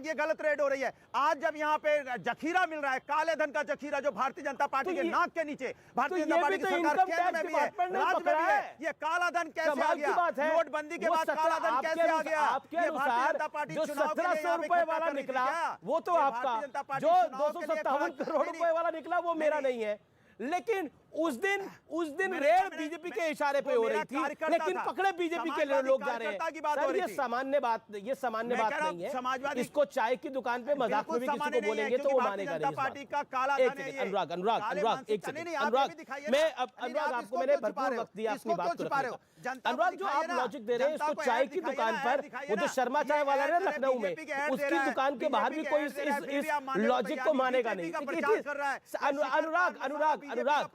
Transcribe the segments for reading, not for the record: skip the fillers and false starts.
ये गलत रेड हो रही है। आज जब यहाँ पे जखीरा मिल रहा है, काले धन का जखीरा जो भारतीय जनता पार्टी के नाक के नीचे, भारतीय जनता पार्टी की सरकार केंद्र में भी है, राज्य में भी है, ये काला धन कैसे आ गया? नोटबंदी के बाद काला धन कैसे आ गया? ये भारतीय जनता पार्टी जो 1700 रुपए वाला निकला वो तो आपका, जो 257 करोड़ रुपए वाला निकला वो मेरा नहीं है। लेकिन उस दिन रेड बीजेपी के इशारे पे हो रही थी, लेकिन पकड़े बीजेपी के लोग जा रहे हैं। सर ये सामान्य बात नहीं है। इसको चाय की दुकान पे मजाक में भी किसी को बोलेंगे तो वो मानेगा नहीं। पार्टी का काला एक सेकंड अनुराग एक सेकंड अनुराग, मैं अब अनुराग आपको मैंने भरपूर वक्त दिया अपनी बात को रखने का। अनुराग जो आप लॉजिक दे रहे हैं, इसको चाय की दुकान पर, वो जो शर्मा चाय वाला है लखनऊ में, उसकी दुकान के बाहर भी कोई इस लॉजिक को मानेगा नहीं। अनुराग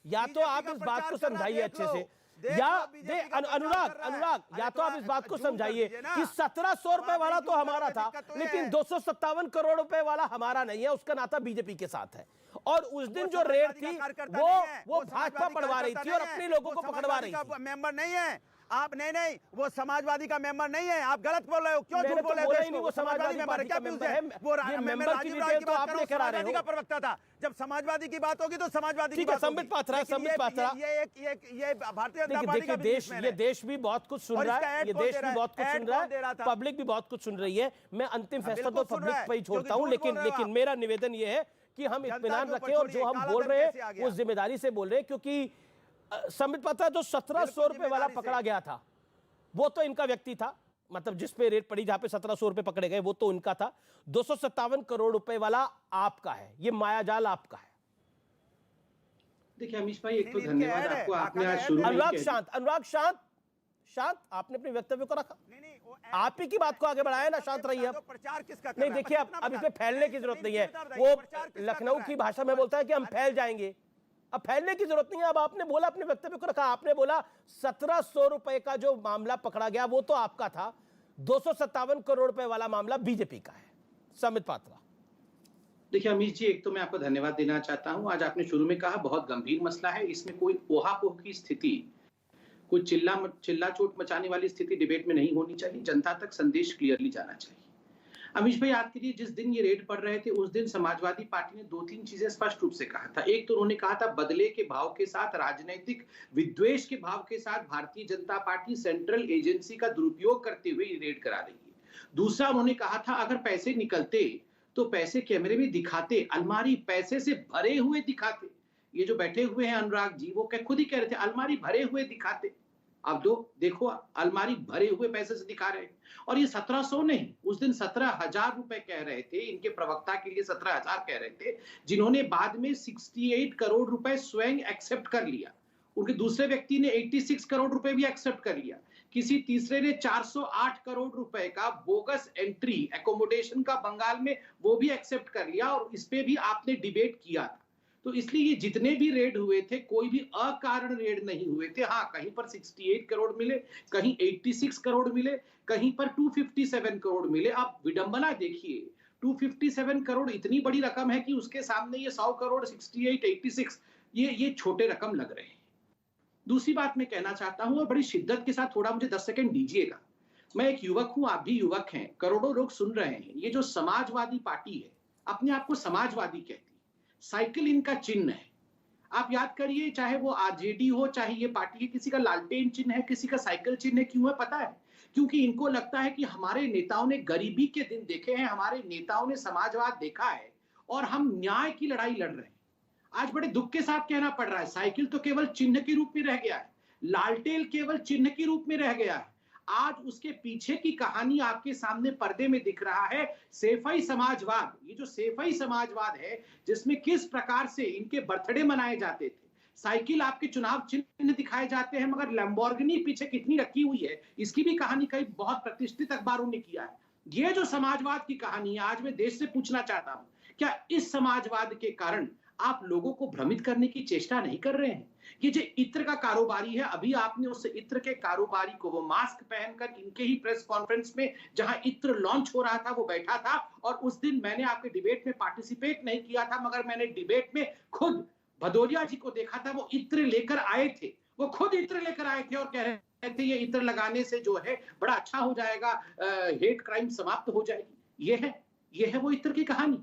या तो आप इस बात को समझाइए अच्छे से, अनुराग या तो आप इस बात को समझाइए कि 1700 रुपए वाला तो हमारा था, लेकिन 257 करोड़ रुपए वाला हमारा नहीं है, उसका नाता बीजेपी के साथ है। और उस दिन जो रेड थी वो भाजपा पढ़वा रही थी और अपने लोगों को पकड़वा रही थी। मेंबर नहीं है आप, नहीं वो समाजवादी का मेंबर नहीं है, आप गलत बोल रहे हो। क्यों झूठ बोल रहे हो? वो समाजवादी मेंबर है, क्या वो मेंबर की डिटेल तो आप लेकर आ रहे हो। का प्रवक्ता था, जब समाजवादी की बात होगी तो समाजवादी की बात होगी। संबित पात्रा ये भारतीय जनता पार्टी का देश भी बहुत कुछ सुन रहा है, ये देश भी बहुत कुछ सुन रहा है, पब्लिक भी बहुत कुछ सुन रही है। मैं अंतिम फैसला तो पब्लिक पर ही छोड़ता हूँ, लेकिन मेरा निवेदन ये है कि हम इत्मीनान रखें और जो हम बोल रहे हैं वो जिम्मेदारी से बोल रहे हैं। क्योंकि संबित पात्रा जो 1700 रुपए वाला पकड़ा गया था वो तो इनका व्यक्ति था, मतलब जिस पे रेट पड़ी जहां पे 1700 रुपए पकड़े गए वो तो उनका था। 257 करोड़ रुपए वाला आपका है, ये मायाजाल आपका है। देखिए अमीश भाई, एक तो धन्यवाद आपको, आपने आज शुरू में अनुराग शांत आपने अपने वक्तव्य को रखा, आप ही की बात को आगे बढ़ाया ना, शांत रहिए। अब प्रचार किसका? नहीं देखिए, अब इसमें फैलने की जरूरत नहीं है। वो लखनऊ की भाषा में बोलता है कि हम फैल जाएंगे, अब फैलने की जरूरत नहीं है। अब आपने बोला, अपने वक्तव्य को रखा, आपने बोला 1700 रुपए का जो मामला पकड़ा गया वो तो आपका था, 257 करोड़ रुपए वाला मामला बीजेपी का है। संबित पात्रा। देखिए अमीश जी, एक तो मैं आपको धन्यवाद देना चाहता हूं। आज आपने शुरू में कहा बहुत गंभीर मसला है, इसमें कोई ओहापोह की स्थिति, कोई चिल्ला चोट मचाने वाली स्थिति डिबेट में नहीं होनी चाहिए। जनता तक संदेश क्लियरली जाना चाहिए। अमीश भाई, याद करिए जिस दिन ये रेड पड़ रहे थे उस दिन समाजवादी पार्टी ने 2-3 चीजें स्पष्ट रूप से कहा था। एक तो उन्होंने कहा था बदले के भाव के साथ, राजनीतिक विद्वेष के भाव के साथ Bharatiya Janata party central agency का दुरुपयोग करते हुए ये रेड करा रही है। दूसरा उन्होंने कहा था अगर पैसे निकलते तो पैसे कैमरे में दिखाते, अलमारी पैसे से भरे हुए दिखाते। ये जो बैठे हुए हैं अनुराग जी, वो खुद ही कह रहे थे अलमारी भरे हुए दिखाते। अब देखो अलमारी भरे हुए पैसे से दिखा रहे हैं। और ये 1700 नहीं, उस दिन 17,000 रुपए कह रहे थे, इनके प्रवक्ता के लिए 17,000 कह रहे थे, जिन्होंने बाद में 68 करोड़ रुपए स्वयं एक्सेप्ट कर लिया। उनके दूसरे व्यक्ति ने 86 करोड़ रुपए भी एक्सेप्ट कर लिया। किसी तीसरे ने 408 करोड़ रुपए का बोगस एंट्री एकोमोडेशन का बंगाल में, वो भी एक्सेप्ट कर लिया। और इस पे भी आपने डिबेट किया था। तो इसलिए ये जितने भी रेड हुए थे कोई भी अकारण रेड नहीं हुए थे। हाँ, कहीं पर 68 करोड़ मिले, कहीं 86 करोड़ मिले, कहीं पर 257 करोड़ मिले। आप विडंबना देखिए, 257 करोड़ इतनी बड़ी रकम है कि उसके सामने ये 100 करोड़ 68, 86 ये छोटे रकम लग रहे हैं। दूसरी बात मैं कहना चाहता हूं, और बड़ी शिद्दत के साथ, थोड़ा मुझे 10 सेकंड दीजिएगा। मैं एक युवक हूं, आप भी युवक हैं, करोड़ों लोग सुन रहे हैं। ये जो समाजवादी पार्टी है, अपने आप को समाजवादी कहती है, साइकिल इनका चिन्ह है। आप याद करिए, चाहे वो आरजेडी हो, चाहे ये पार्टी है, किसी का लालटेन चिन्ह है, किसी का साइकिल चिन्ह है। क्यों है पता है? क्योंकि इनको लगता है कि हमारे नेताओं ने गरीबी के दिन देखे हैं, हमारे नेताओं ने समाजवाद देखा है और हम न्याय की लड़ाई लड़ रहे हैं। आज बड़े दुख के साथ कहना पड़ रहा है, साइकिल तो केवल चिन्ह के रूप में रह गया है, लालटेन केवल चिन्ह के रूप में रह गया है। आज उसके पीछे की कहानी आपके सामने पर्दे में दिख रहा है, सेफई समाजवाद। ये जो सेफई समाजवाद है, जिसमें किस प्रकार से इनके बर्थडे मनाए जाते थे, साइकिल आपके चुनाव चिन्ह दिखाए जाते हैं, मगर लैम्बोर्गिनी पीछे कितनी रखी हुई है, इसकी भी कहानी कई बहुत प्रतिष्ठित अखबारों ने किया है। ये जो समाजवाद की कहानी है, आज मैं देश से पूछना चाहता हूं, क्या इस समाजवाद के कारण आप लोगों को भ्रमित करने की चेष्टा नहीं कर रहे हैं? ये जो इत्र का कारोबारी है, अभी आपने उस इत्र के कारोबारी को, वो मास्क पहनकर इनके ही प्रेस कॉन्फ्रेंस में जहां इत्र लॉन्च हो रहा था वो बैठा था। और उस दिन मैंने आपके डिबेट में पार्टिसिपेट नहीं किया था, मगर मैंने डिबेट में खुद भदौरिया जी को देखा था। वो इत्र लेकर आए थे, वो खुद इत्र लेकर आए थे और कह रहे थे ये इत्र लगाने से जो है बड़ा अच्छा हो जाएगा, हेट क्राइम समाप्त हो जाएगी। ये है वो इत्र की कहानी।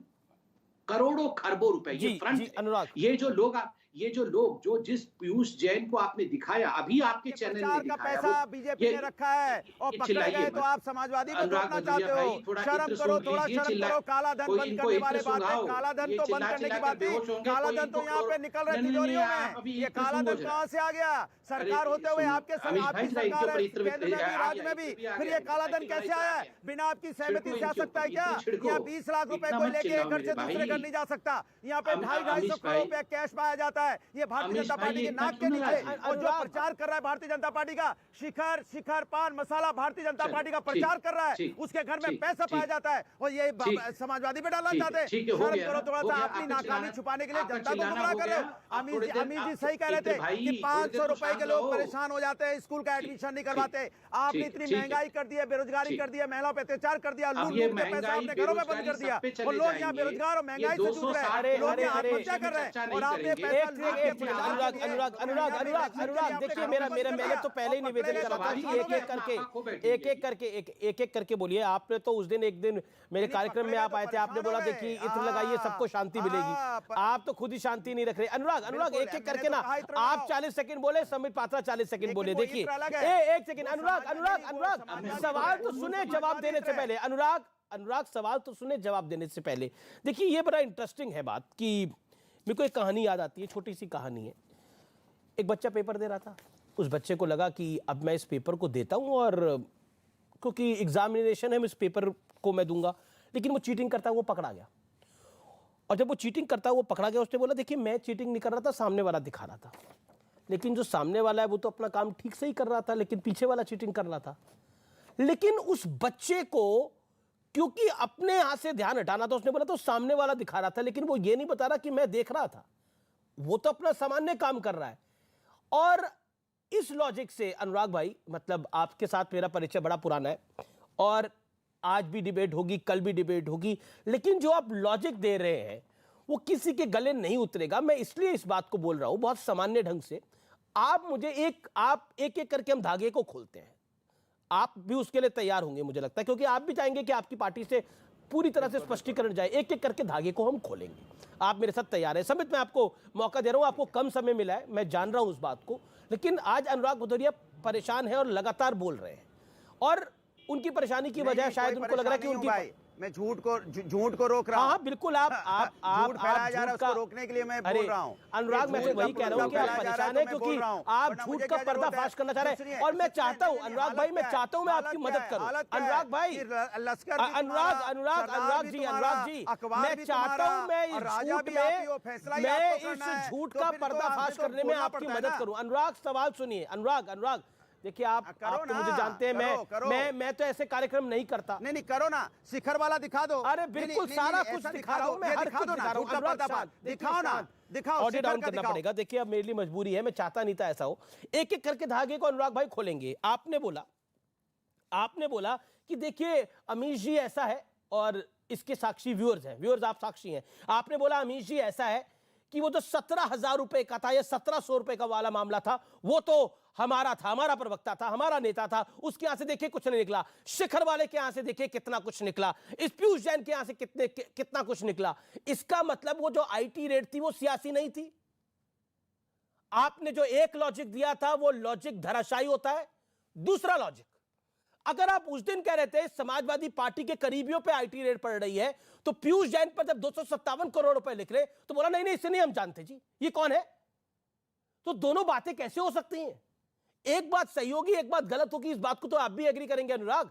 करोड़ों खरबों रुपए ये फ्रंट है। अनुराग, ये जो लोग जो जिस पीयूष जैन को आपने दिखाया अभी आपके चैनल में दिखाया, पैसा बीजेपी ने रखा है और पकड़े गए तो आप समाजवादी को रोकना चाहते हो। शर्म करो, थोड़ा शर्म करो। काला धन बंद करने वाले बात है, काला धन तो बंद करने की बात है। काला धन तो यहाँ पे निकल रहे तिजोरियों में। ये काला धन कहाँ से आ गया? सरकार होते हुए आपकी सरकार है, केंद्र में भी, राज्य में भी, फिर ये काला धन कैसे आया है? बिना आपकी सहमति से आ सकता है क्या? यहाँ 20 लाख रुपए को लेके एक घर से दूसरे घर नहीं जा सकता। यहाँ पे 250-250 करोड़ रुपए कैश पाया जाता है। ये भारतीय जनता पार्टी के नाक के नीचे। और जो प्रचार कर रहा है भारतीय जनता पार्टी का, शिखर पान मसाला भारतीय जनता पार्टी का प्रचार कर रहा है, उसके घर में पैसा पाया जाता है और ये समाजवादी पे डालना चाहते हैं। शर्म करो थोड़ा सा। अपनी नाकामी छुपाने के लिए जनता को गुमराह कर रहे हो। अमीर जी सही कह रहे थे कि 500 रुपए के लोग परेशान हो जाते हैं, स्कूल का एडमिशन नहीं करवाते। आपने इतनी महंगाई कर दी है, बेरोजगारी कर दी है, महिलाओं पे अत्याचार कर दिया, लूट के पैसा अपने घरों में बंद कर दिया और लोग यहाँ बेरोजगार और महंगाई से जूझ रहे हैं, लोग आत्महत्या कर रहे हैं और आपने अनुराग देखिए, मैंने तो पहले ही निवेदन करा था कि एक एक करके बोलिए। आपने तो उस दिन एक दिन मेरे कार्यक्रम में आप आए थे, आपने बोला देखिए इत्र लगाइए सबको शांति मिलेगी। आप तो खुद ही शांति नहीं रख रहे। अनुराग एक एक करके ना, आप 40 सेकंड बोले, संबित पात्रा 40 सेकंड बोले। देखिए एक सेकंड, अनुराग सवाल तो सुने जवाब देने से पहले। अनुराग सवाल तो सुने जवाब देने से पहले। देखिए ये बड़ा इंटरेस्टिंग है बात कि मेरे को एक कहानी याद आती है, छोटी सी कहानी है। एक बच्चा पेपर दे रहा था, उस बच्चे को लगा कि अब मैं इस पेपर को देता हूं और क्योंकि एग्जामिनेशन है मैं इस पेपर को मैं दूंगा, लेकिन वो चीटिंग करता है, वो पकड़ा गया। और जब वो चीटिंग करता है, वो पकड़ा गया, उसने बोला देखिए मैं चीटिंग नहीं कर रहा था, सामने वाला दिखा रहा था। लेकिन जो सामने वाला है वो तो अपना काम ठीक से ही कर रहा था, लेकिन पीछे वाला चीटिंग कर रहा था। लेकिन उस बच्चे को क्योंकि अपने यहां से ध्यान हटाना था, उसने बोला तो सामने वाला दिखा रहा था, लेकिन वो ये नहीं बता रहा कि मैं देख रहा था, वो तो अपना सामान्य काम कर रहा है। और इस लॉजिक से अनुराग भाई, मतलब आपके साथ मेरा परिचय बड़ा पुराना है और आज भी डिबेट होगी, कल भी डिबेट होगी, लेकिन जो आप लॉजिक दे रहे हैं वो किसी के गले नहीं उतरेगा। मैं इसलिए इस बात को बोल रहा हूं बहुत सामान्य ढंग से। आप एक एक करके हम धागे को खोलते हैं, आप भी उसके लिए तैयार होंगे मुझे लगता है, क्योंकि आप भी चाहेंगे कि आपकी पार्टी से पूरी तरह से स्पष्टीकरण जाए। एक एक करके धागे को हम खोलेंगे, आप मेरे साथ तैयार हैं। समित मैं आपको मौका दे रहा हूं, आपको कम समय मिला है, मैं जान रहा हूं उस बात को, लेकिन आज अनुराग भदौरिया परेशान है और लगातार बोल रहे हैं और उनकी परेशानी की वजह शायद उनको लग रहा है कि उनकी मैं झूठ को रोक रहा हूं। हाँ बिल्कुल, आप झूठ फैलाया जा रहा है, उसको रोकने के लिए मैं बोल रहा हूं। अनुराग मैं तो वही कह रहा हूं कि आप परेशान हैं क्योंकि आप झूठ का पर्दाफाश करना चाह रहे हैं और मैं चाहता हूं अनुराग भाई, मैं चाहता हूं मैं आपकी मदद करूं। अनुराग भाई, अनुराग जी मैं चाहता हूं मैं इस झूठ का पर्दाफाश करने में आपकी मदद करूं। अनुराग सवाल सुनिए। अनुराग देखिए आप तो मुझे जानते हैं, मैं तो ऐसे कार्यक्रम नहीं करता। नहीं करो ना, शिखर वाला दिखा दो। अरे बिल्कुल सारा कुछ दिखा रहा हूं मैं, हर कुछ दिखा रहा हूं। दिखाओ, ऑडियो डाउन करना पड़ेगा। देखिए अब मेरे लिए मजबूरी है, मैं चाहता नहीं था ऐसा हो। एक एक करके धागे को अनुराग भाई खोलेंगे। आपने बोला कि देखिए अमीश जी ऐसा है और इसके साक्षी व्यूअर्स हैं, व्यूअर्स आप साक्षी हैं। आपने बोला अमीश जी ऐसा है कि वो जो 17,000 रुपए का था या 1700 रुपए का वाला मामला था, वो तो हमारा था, हमारा प्रवक्ता था, हमारा नेता था, उसके यहां से देखिए कुछ नहीं निकला। शिखर वाले के यहां से देखिए कितना कुछ निकला, इस पीयूष जैन के यहां से कितना कुछ निकला। इसका मतलब वो जो आईटी रेड थी वो सियासी नहीं थी। आपने जो एक लॉजिक दिया था वो लॉजिक धराशायी होता है। दूसरा लॉजिक, अगर आप उस दिन कह रहे थे समाजवादी पार्टी के करीबियों पे आईटी रेड पड़ रही है, तो पीयूष जैन पर जब 257 करोड़ रुपए लिख रहे तो बोला नहीं इसे नहीं हम जानते जी, ये कौन है। तो दोनों बातें कैसे हो सकती हैं? एक बात सही होगी, एक बात गलत होगी, इस बात को तो आप भी एग्री करेंगे अनुराग।